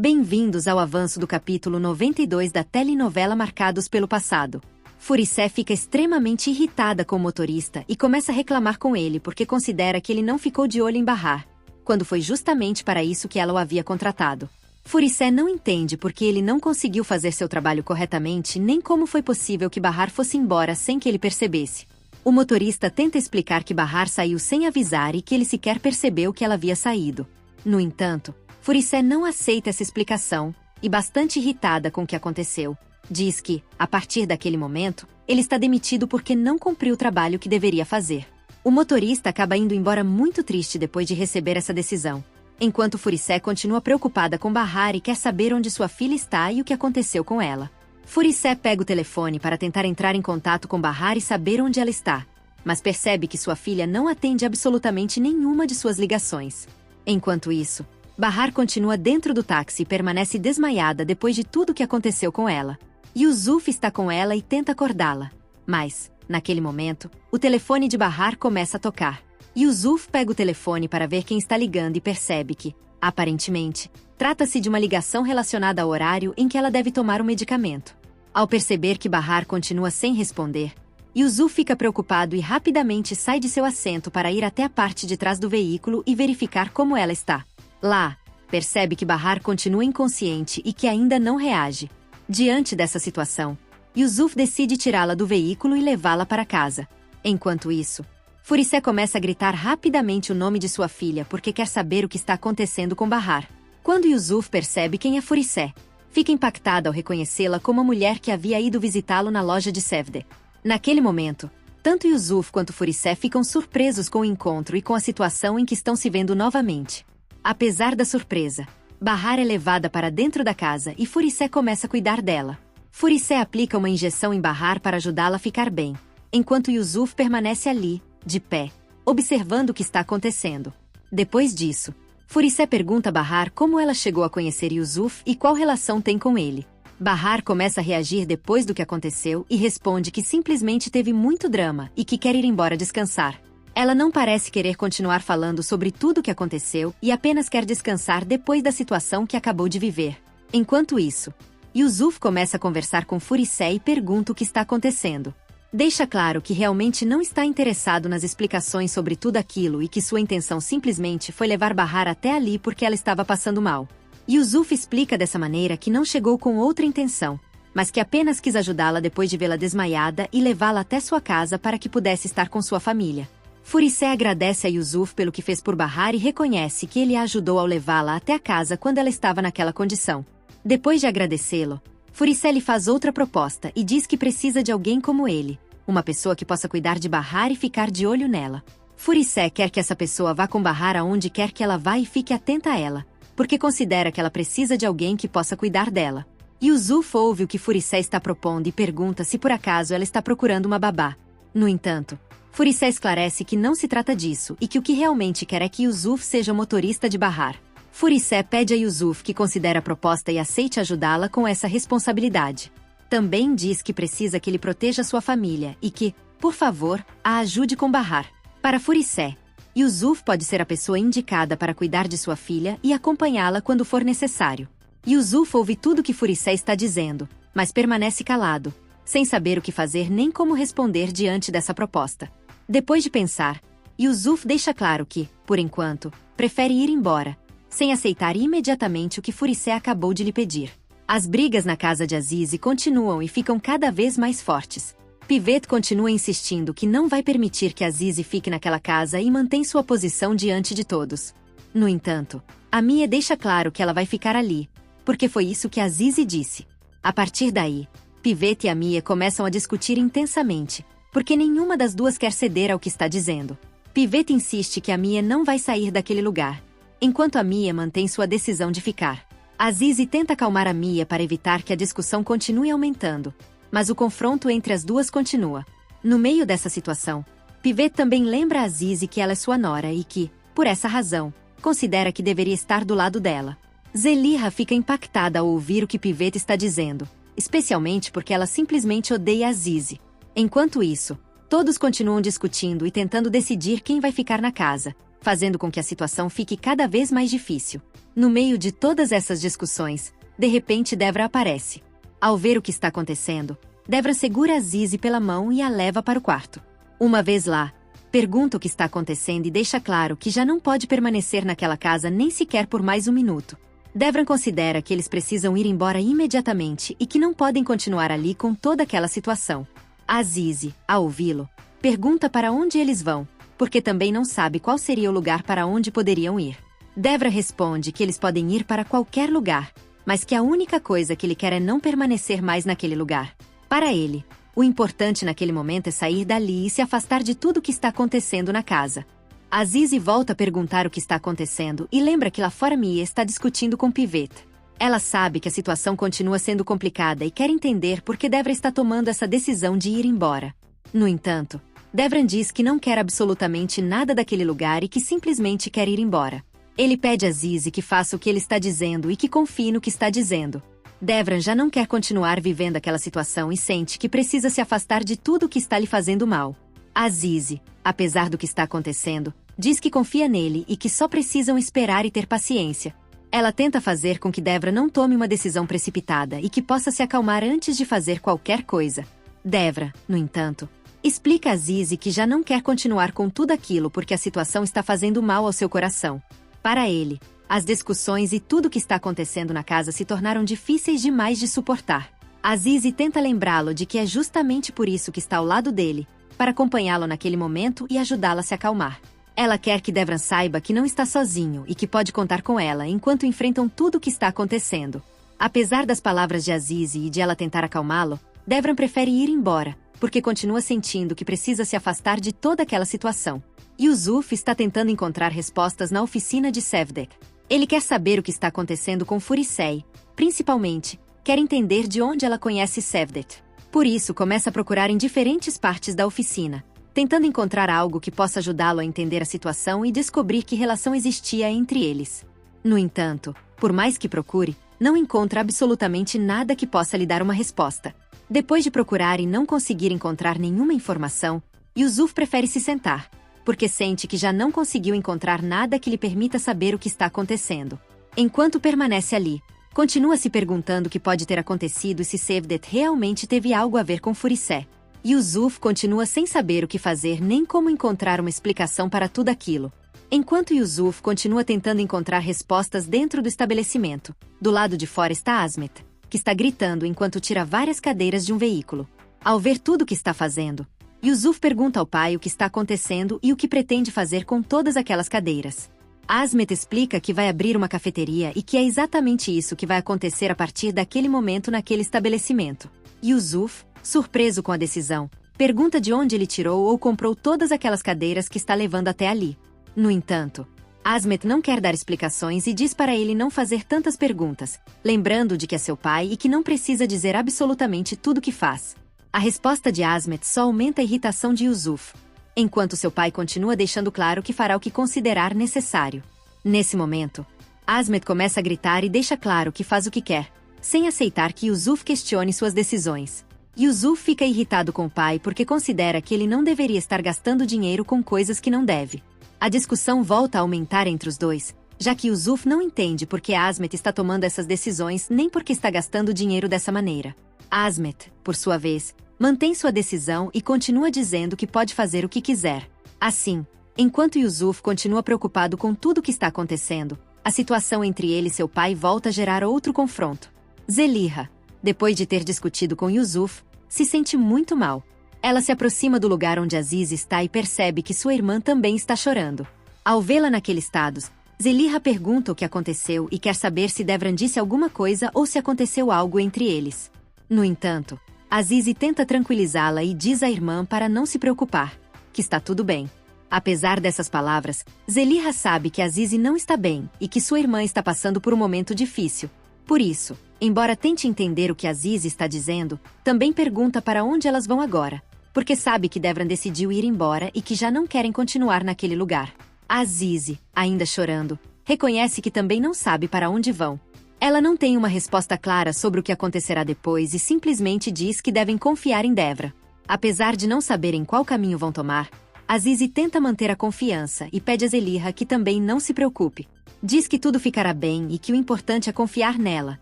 Bem-vindos ao avanço do capítulo 92 da telenovela Marcados pelo Passado. Furicé fica extremamente irritada com o motorista e começa a reclamar com ele porque considera que ele não ficou de olho em Bahar, quando foi justamente para isso que ela o havia contratado. Furicé não entende porque ele não conseguiu fazer seu trabalho corretamente nem como foi possível que Bahar fosse embora sem que ele percebesse. O motorista tenta explicar que Bahar saiu sem avisar e que ele sequer percebeu que ela havia saído. No entanto, Furicé não aceita essa explicação, e bastante irritada com o que aconteceu, diz que, a partir daquele momento, ele está demitido porque não cumpriu o trabalho que deveria fazer. O motorista acaba indo embora muito triste depois de receber essa decisão, enquanto Furicé continua preocupada com Bahar e quer saber onde sua filha está e o que aconteceu com ela. Furicé pega o telefone para tentar entrar em contato com Bahar e saber onde ela está, mas percebe que sua filha não atende absolutamente nenhuma de suas ligações. Enquanto isso, Bahar continua dentro do táxi e permanece desmaiada depois de tudo o que aconteceu com ela. Yusuf está com ela e tenta acordá-la. Mas, naquele momento, o telefone de Bahar começa a tocar. Yusuf pega o telefone para ver quem está ligando e percebe que, aparentemente, trata-se de uma ligação relacionada ao horário em que ela deve tomar o medicamento. Ao perceber que Bahar continua sem responder, Yusuf fica preocupado e rapidamente sai de seu assento para ir até a parte de trás do veículo e verificar como ela está. Lá, percebe que Bahar continua inconsciente e que ainda não reage. Diante dessa situação, Yusuf decide tirá-la do veículo e levá-la para casa. Enquanto isso, Furicé começa a gritar rapidamente o nome de sua filha porque quer saber o que está acontecendo com Bahar. Quando Yusuf percebe quem é Furicé, fica impactada ao reconhecê-la como a mulher que havia ido visitá-lo na loja de Sevde. Naquele momento, tanto Yusuf quanto Furicé ficam surpresos com o encontro e com a situação em que estão se vendo novamente. Apesar da surpresa, Bahar é levada para dentro da casa e Furicé começa a cuidar dela. Furicé aplica uma injeção em Bahar para ajudá-la a ficar bem, enquanto Yusuf permanece ali, de pé, observando o que está acontecendo. Depois disso, Furicé pergunta a Bahar como ela chegou a conhecer Yusuf e qual relação tem com ele. Bahar começa a reagir depois do que aconteceu e responde que simplesmente teve muito drama e que quer ir embora descansar. Ela não parece querer continuar falando sobre tudo o que aconteceu e apenas quer descansar depois da situação que acabou de viver. Enquanto isso, Yusuf começa a conversar com Furicé e pergunta o que está acontecendo. Deixa claro que realmente não está interessado nas explicações sobre tudo aquilo e que sua intenção simplesmente foi levar Bahar até ali porque ela estava passando mal. Yusuf explica dessa maneira que não chegou com outra intenção, mas que apenas quis ajudá-la depois de vê-la desmaiada e levá-la até sua casa para que pudesse estar com sua família. Furicé agradece a Yusuf pelo que fez por Bahar e reconhece que ele a ajudou ao levá-la até a casa quando ela estava naquela condição. Depois de agradecê-lo, Furicé lhe faz outra proposta e diz que precisa de alguém como ele, uma pessoa que possa cuidar de Bahar e ficar de olho nela. Furicé quer que essa pessoa vá com Bahar aonde quer que ela vá e fique atenta a ela, porque considera que ela precisa de alguém que possa cuidar dela. Yusuf ouve o que Furicé está propondo e pergunta se por acaso ela está procurando uma babá. No entanto, Furicé esclarece que não se trata disso e que o que realmente quer é que Yusuf seja o motorista de Bahar. Furicé pede a Yusuf que considere a proposta e aceite ajudá-la com essa responsabilidade. Também diz que precisa que ele proteja sua família e que, por favor, a ajude com Bahar. Para Furicé, Yusuf pode ser a pessoa indicada para cuidar de sua filha e acompanhá-la quando for necessário. Yusuf ouve tudo que Furicé está dizendo, mas permanece calado, sem saber o que fazer nem como responder diante dessa proposta. Depois de pensar, Yusuf deixa claro que, por enquanto, prefere ir embora, sem aceitar imediatamente o que Furicé acabou de lhe pedir. As brigas na casa de Azize continuam e ficam cada vez mais fortes. Pivet continua insistindo que não vai permitir que Azize fique naquela casa e mantém sua posição diante de todos. No entanto, Amie deixa claro que ela vai ficar ali, porque foi isso que Azize disse. A partir daí, Pivet e Amie começam a discutir intensamente, porque nenhuma das duas quer ceder ao que está dizendo. Pivet insiste que Amie não vai sair daquele lugar, enquanto Amie mantém sua decisão de ficar. Azize tenta acalmar Amie para evitar que a discussão continue aumentando, mas o confronto entre as duas continua. No meio dessa situação, Pivet também lembra a Azize que ela é sua nora e que, por essa razão, considera que deveria estar do lado dela. Zeliha fica impactada ao ouvir o que Pivet está dizendo, especialmente porque ela simplesmente odeia Azize. Enquanto isso, todos continuam discutindo e tentando decidir quem vai ficar na casa, fazendo com que a situação fique cada vez mais difícil. No meio de todas essas discussões, de repente Devra aparece. Ao ver o que está acontecendo, Devra segura Azize pela mão e a leva para o quarto. Uma vez lá, pergunta o que está acontecendo e deixa claro que já não pode permanecer naquela casa nem sequer por mais um minuto. Devran considera que eles precisam ir embora imediatamente e que não podem continuar ali com toda aquela situação. Azize, ao ouvi-lo, pergunta para onde eles vão, porque também não sabe qual seria o lugar para onde poderiam ir. Devra responde que eles podem ir para qualquer lugar, mas que a única coisa que ele quer é não permanecer mais naquele lugar. Para ele, o importante naquele momento é sair dali e se afastar de tudo o que está acontecendo na casa. Azize volta a perguntar o que está acontecendo e lembra que lá fora Mia está discutindo com Pivet. Ela sabe que a situação continua sendo complicada e quer entender por que Devra está tomando essa decisão de ir embora. No entanto, Devran diz que não quer absolutamente nada daquele lugar e que simplesmente quer ir embora. Ele pede a Azize que faça o que ele está dizendo e que confie no que está dizendo. Devran já não quer continuar vivendo aquela situação e sente que precisa se afastar de tudo o que está lhe fazendo mal. Azize, apesar do que está acontecendo, diz que confia nele e que só precisam esperar e ter paciência. Ela tenta fazer com que Devra não tome uma decisão precipitada e que possa se acalmar antes de fazer qualquer coisa. Devra, no entanto, explica a Azize que já não quer continuar com tudo aquilo porque a situação está fazendo mal ao seu coração. Para ele, as discussões e tudo o que está acontecendo na casa se tornaram difíceis demais de suportar. Azize tenta lembrá-lo de que é justamente por isso que está ao lado dele, para acompanhá-lo naquele momento e ajudá-lo a se acalmar. Ela quer que Devran saiba que não está sozinho e que pode contar com ela enquanto enfrentam tudo o que está acontecendo. Apesar das palavras de Azize e de ela tentar acalmá-lo, Devran prefere ir embora, porque continua sentindo que precisa se afastar de toda aquela situação. Yusuf está tentando encontrar respostas na oficina de Sevdek. Ele quer saber o que está acontecendo com Furisei, principalmente, quer entender de onde ela conhece Sevdek. Por isso, começa a procurar em diferentes partes da oficina, tentando encontrar algo que possa ajudá-lo a entender a situação e descobrir que relação existia entre eles. No entanto, por mais que procure, não encontra absolutamente nada que possa lhe dar uma resposta. Depois de procurar e não conseguir encontrar nenhuma informação, Yusuf prefere se sentar, porque sente que já não conseguiu encontrar nada que lhe permita saber o que está acontecendo. Enquanto permanece ali, continua se perguntando o que pode ter acontecido e se Sevdet realmente teve algo a ver com Furisé. Yusuf continua sem saber o que fazer nem como encontrar uma explicação para tudo aquilo. Enquanto Yusuf continua tentando encontrar respostas dentro do estabelecimento, do lado de fora está Asmet, que está gritando enquanto tira várias cadeiras de um veículo. Ao ver tudo o que está fazendo, Yusuf pergunta ao pai o que está acontecendo e o que pretende fazer com todas aquelas cadeiras. Asmet explica que vai abrir uma cafeteria e que é exatamente isso que vai acontecer a partir daquele momento naquele estabelecimento. Yusuf, surpreso com a decisão, pergunta de onde ele tirou ou comprou todas aquelas cadeiras que está levando até ali. No entanto, Asmet não quer dar explicações e diz para ele não fazer tantas perguntas, lembrando de que é seu pai e que não precisa dizer absolutamente tudo o que faz. A resposta de Asmet só aumenta a irritação de Yusuf, enquanto seu pai continua deixando claro que fará o que considerar necessário. Nesse momento, Asmet começa a gritar e deixa claro que faz o que quer, sem aceitar que Yusuf questione suas decisões. Yusuf fica irritado com o pai porque considera que ele não deveria estar gastando dinheiro com coisas que não deve. A discussão volta a aumentar entre os dois, já que Yusuf não entende por que Asmet está tomando essas decisões nem por que está gastando dinheiro dessa maneira. Asmet, por sua vez, mantém sua decisão e continua dizendo que pode fazer o que quiser. Assim, enquanto Yusuf continua preocupado com tudo o que está acontecendo, a situação entre ele e seu pai volta a gerar outro confronto. Zeliha, depois de ter discutido com Yusuf, se sente muito mal. Ela se aproxima do lugar onde Aziz está e percebe que sua irmã também está chorando. Ao vê-la naquele estado, Zeliha pergunta o que aconteceu e quer saber se Devran disse alguma coisa ou se aconteceu algo entre eles. No entanto, Aziz tenta tranquilizá-la e diz à irmã para não se preocupar, que está tudo bem. Apesar dessas palavras, Zeliha sabe que Aziz não está bem e que sua irmã está passando por um momento difícil. Por isso, embora tente entender o que Aziz está dizendo, também pergunta para onde elas vão agora, porque sabe que Devran decidiu ir embora e que já não querem continuar naquele lugar. Aziz, ainda chorando, reconhece que também não sabe para onde vão. Ela não tem uma resposta clara sobre o que acontecerá depois e simplesmente diz que devem confiar em Devra. Apesar de não saberem qual caminho vão tomar, Azizi tenta manter a confiança e pede a Zelihra que também não se preocupe. Diz que tudo ficará bem e que o importante é confiar nela,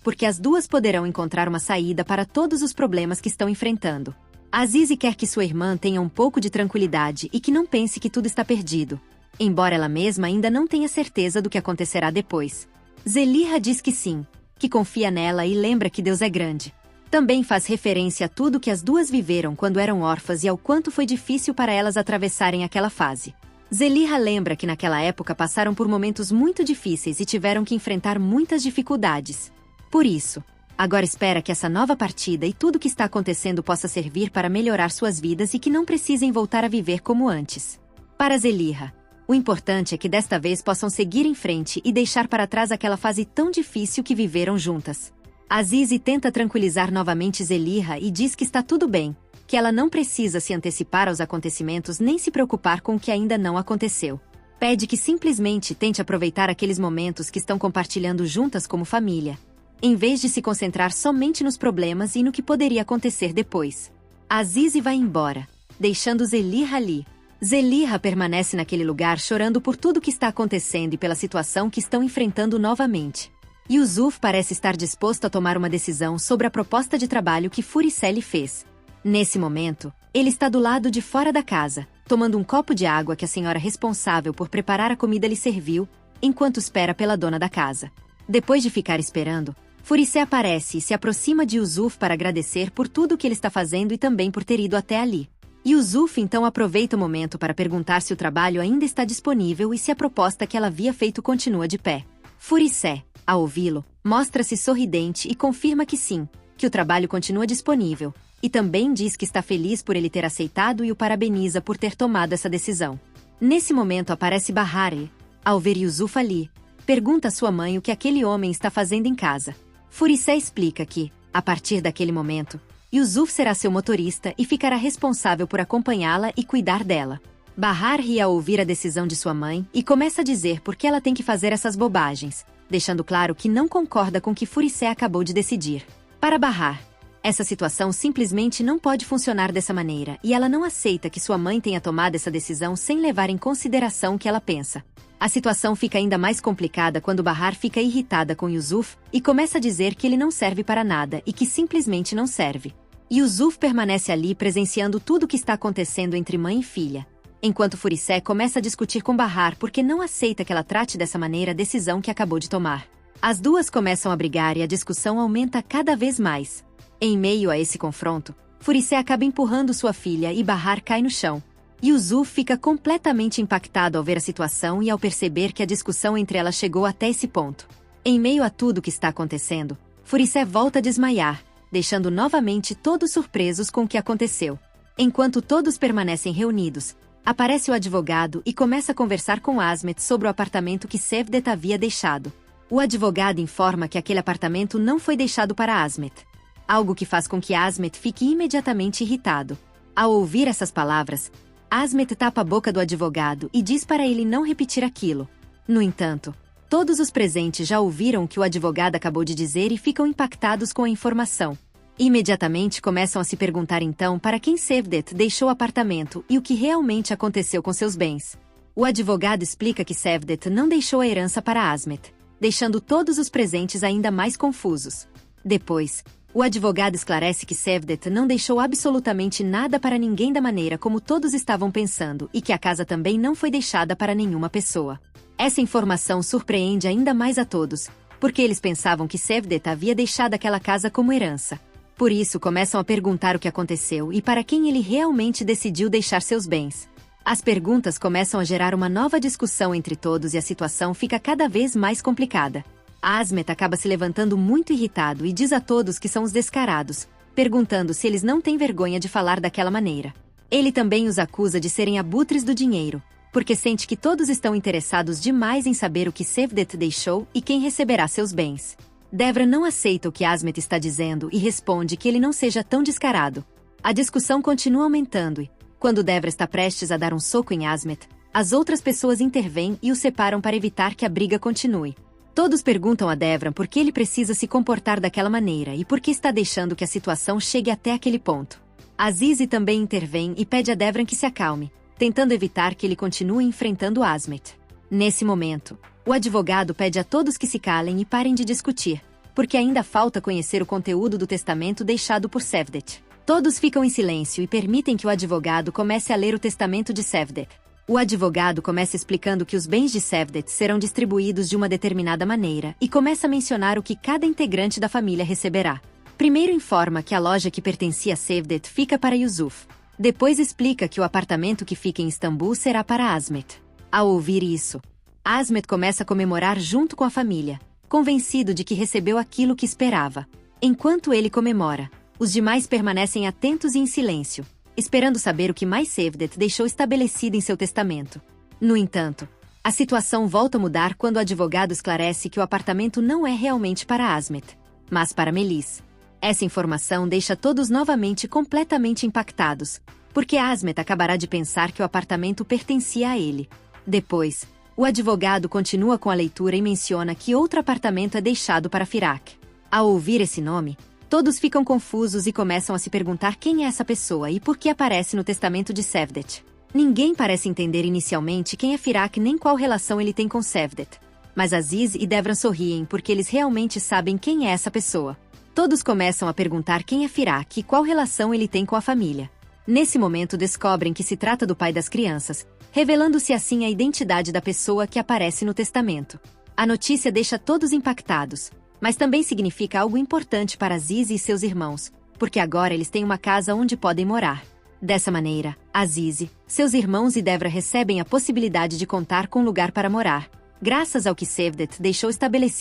porque as duas poderão encontrar uma saída para todos os problemas que estão enfrentando. Azizi quer que sua irmã tenha um pouco de tranquilidade e que não pense que tudo está perdido, embora ela mesma ainda não tenha certeza do que acontecerá depois. Zelihra diz que sim, que confia nela e lembra que Deus é grande. Também faz referência a tudo que as duas viveram quando eram órfãs e ao quanto foi difícil para elas atravessarem aquela fase. Zelihra lembra que naquela época passaram por momentos muito difíceis e tiveram que enfrentar muitas dificuldades. Por isso, agora espera que essa nova partida e tudo o que está acontecendo possa servir para melhorar suas vidas e que não precisem voltar a viver como antes. Para Zelihra, o importante é que desta vez possam seguir em frente e deixar para trás aquela fase tão difícil que viveram juntas. Azizi tenta tranquilizar novamente Zelihra e diz que está tudo bem, que ela não precisa se antecipar aos acontecimentos nem se preocupar com o que ainda não aconteceu. Pede que simplesmente tente aproveitar aqueles momentos que estão compartilhando juntas como família, em vez de se concentrar somente nos problemas e no que poderia acontecer depois. Azizi vai embora, deixando Zelihra ali. Zelihra permanece naquele lugar chorando por tudo que está acontecendo e pela situação que estão enfrentando novamente. Yusuf parece estar disposto a tomar uma decisão sobre a proposta de trabalho que Furicé lhe fez. Nesse momento, ele está do lado de fora da casa, tomando um copo de água que a senhora responsável por preparar a comida lhe serviu, enquanto espera pela dona da casa. Depois de ficar esperando, Furicé aparece e se aproxima de Yusuf para agradecer por tudo que ele está fazendo e também por ter ido até ali. Yusuf então aproveita o momento para perguntar se o trabalho ainda está disponível e se a proposta que ela havia feito continua de pé. Furicé, ao ouvi-lo, mostra-se sorridente e confirma que sim, que o trabalho continua disponível, e também diz que está feliz por ele ter aceitado e o parabeniza por ter tomado essa decisão. Nesse momento aparece Bahar e, ao ver Yusuf ali, pergunta a sua mãe o que aquele homem está fazendo em casa. Furicé explica que, a partir daquele momento, Yusuf será seu motorista e ficará responsável por acompanhá-la e cuidar dela. Bahar ri ao ouvir a decisão de sua mãe e começa a dizer por que ela tem que fazer essas bobagens, deixando claro que não concorda com o que Furicé acabou de decidir. Para Bahar, essa situação simplesmente não pode funcionar dessa maneira e ela não aceita que sua mãe tenha tomado essa decisão sem levar em consideração o que ela pensa. A situação fica ainda mais complicada quando Bahar fica irritada com Yusuf e começa a dizer que ele não serve para nada e que simplesmente não serve. Yusuf permanece ali presenciando tudo o que está acontecendo entre mãe e filha, enquanto Furicé começa a discutir com Bahar porque não aceita que ela trate dessa maneira a decisão que acabou de tomar. As duas começam a brigar e a discussão aumenta cada vez mais. Em meio a esse confronto, Furicé acaba empurrando sua filha e Bahar cai no chão. Yusuf fica completamente impactado ao ver a situação e ao perceber que a discussão entre elas chegou até esse ponto. Em meio a tudo o que está acontecendo, Furicé volta a desmaiar, deixando novamente todos surpresos com o que aconteceu. Enquanto todos permanecem reunidos, aparece o advogado e começa a conversar com Asmet sobre o apartamento que Cevdet havia deixado. O advogado informa que aquele apartamento não foi deixado para Asmet, algo que faz com que Asmet fique imediatamente irritado. Ao ouvir essas palavras, Asmet tapa a boca do advogado e diz para ele não repetir aquilo. No entanto, todos os presentes já ouviram o que o advogado acabou de dizer e ficam impactados com a informação. Imediatamente começam a se perguntar então para quem Cevdet deixou o apartamento e o que realmente aconteceu com seus bens. O advogado explica que Cevdet não deixou a herança para Asmet, deixando todos os presentes ainda mais confusos. Depois, o advogado esclarece que Cevdet não deixou absolutamente nada para ninguém da maneira como todos estavam pensando e que a casa também não foi deixada para nenhuma pessoa. Essa informação surpreende ainda mais a todos, porque eles pensavam que Cevdet havia deixado aquela casa como herança. Por isso começam a perguntar o que aconteceu e para quem ele realmente decidiu deixar seus bens. As perguntas começam a gerar uma nova discussão entre todos e a situação fica cada vez mais complicada. Asmet acaba se levantando muito irritado e diz a todos que são os descarados, perguntando se eles não têm vergonha de falar daquela maneira. Ele também os acusa de serem abutres do dinheiro, porque sente que todos estão interessados demais em saber o que Cevdet deixou e quem receberá seus bens. Devra não aceita o que Asmet está dizendo e responde que ele não seja tão descarado. A discussão continua aumentando e, quando Devra está prestes a dar um soco em Asmet, as outras pessoas intervêm e o separam para evitar que a briga continue. Todos perguntam a Devran por que ele precisa se comportar daquela maneira e por que está deixando que a situação chegue até aquele ponto. Azizi também intervém e pede a Devran que se acalme, tentando evitar que ele continue enfrentando Asmet. Nesse momento, o advogado pede a todos que se calem e parem de discutir, porque ainda falta conhecer o conteúdo do testamento deixado por Cevdet. Todos ficam em silêncio e permitem que o advogado comece a ler o testamento de Cevdet. O advogado começa explicando que os bens de Cevdet serão distribuídos de uma determinada maneira e começa a mencionar o que cada integrante da família receberá. Primeiro informa que a loja que pertencia a Cevdet fica para Yusuf. Depois explica que o apartamento que fica em Istambul será para Asmet. Ao ouvir isso, Asmet começa a comemorar junto com a família, convencido de que recebeu aquilo que esperava. Enquanto ele comemora, os demais permanecem atentos e em silêncio, esperando saber o que mais Cevdet deixou estabelecido em seu testamento. No entanto, a situação volta a mudar quando o advogado esclarece que o apartamento não é realmente para Asmet, mas para Melis. Essa informação deixa todos novamente completamente impactados, porque Asmet acabará de pensar que o apartamento pertencia a ele. Depois, o advogado continua com a leitura e menciona que outro apartamento é deixado para Firak. Ao ouvir esse nome, todos ficam confusos e começam a se perguntar quem é essa pessoa e por que aparece no testamento de Cevdet. Ninguém parece entender inicialmente quem é Firak nem qual relação ele tem com Cevdet. Mas Aziz e Devran sorriem porque eles realmente sabem quem é essa pessoa. Todos começam a perguntar quem é Firak e qual relação ele tem com a família. Nesse momento descobrem que se trata do pai das crianças, revelando-se assim a identidade da pessoa que aparece no testamento. A notícia deixa todos impactados, mas também significa algo importante para Aziz e seus irmãos, porque agora eles têm uma casa onde podem morar. Dessa maneira, Aziz, seus irmãos e Devra recebem a possibilidade de contar com um lugar para morar, graças ao que Cevdet deixou estabelecido